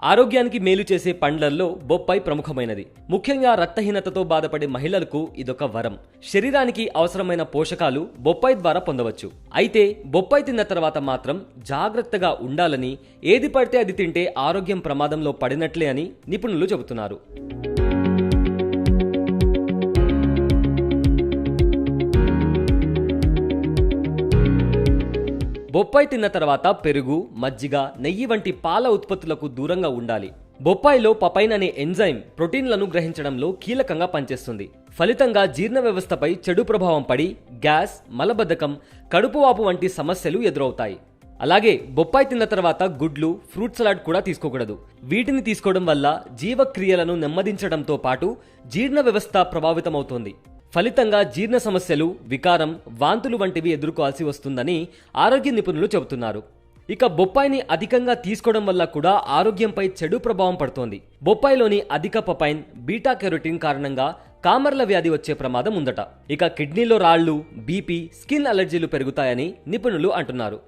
ఆరోగ్యానికి మేలు చేసే పండ్లల్లో బొప్పాయి ప్రముఖమైనది. ముఖ్యంగా రక్తహీనతతో బాధపడే మహిళలకు ఇదొక వరం. శరీరానికి అవసరమైన పోషకాలు బొప్పాయి ద్వారా పొందవచ్చు. అయితే బొప్పాయి తిన్న తర్వాత మాత్రం జాగ్రత్తగా ఉండాలని, ఏది పడితే అది తింటే ఆరోగ్యం ప్రమాదంలో పడినట్లే అని నిపుణులు చెబుతున్నారు. బొప్పాయి తిన్న తర్వాత పెరుగు, మజ్జిగ, నెయ్యి వంటి పాల ఉత్పత్తులకు దూరంగా ఉండాలి. బొప్పాయిలో పపైన్ అనే ఎంజైమ్ ప్రోటీన్లను గ్రహించడంలో కీలకంగా పనిచేస్తుంది. ఫలితంగా జీర్ణ వ్యవస్థపై చెడు ప్రభావం పడి గ్యాస్, మలబద్ధకం, కడుపువాపు వంటి సమస్యలు ఎదురవుతాయి. అలాగే బొప్పాయి తిన్న తర్వాత గుడ్లు, ఫ్రూట్ సలాడ్ కూడా తీసుకోకూడదు. వీటిని తీసుకోవడం వల్ల జీవక్రియలను నెమ్మదించడంతో పాటు జీర్ణ వ్యవస్థ ప్రభావితమవుతోంది. ఫలితంగా జీర్ణ సమస్యలు, వికారం, వాంతులు వంటివి ఎదుర్కోవాల్సి వస్తుందని ఆరోగ్య నిపుణులు చెబుతున్నారు. ఇక బొప్పాయిని అధికంగా తీసుకోవడం వల్ల కూడా ఆరోగ్యంపై చెడు ప్రభావం పడుతోంది. బొప్పాయిలోని అధిక పపైన్, బీటా కెరోటిన్ కారణంగా కామర్ల వ్యాధి వచ్చే ప్రమాదం ఉందట. ఇక కిడ్నీలో రాళ్లు, బీపీ, స్కిన్ అలర్జీలు పెరుగుతాయని నిపుణులు అంటున్నారు.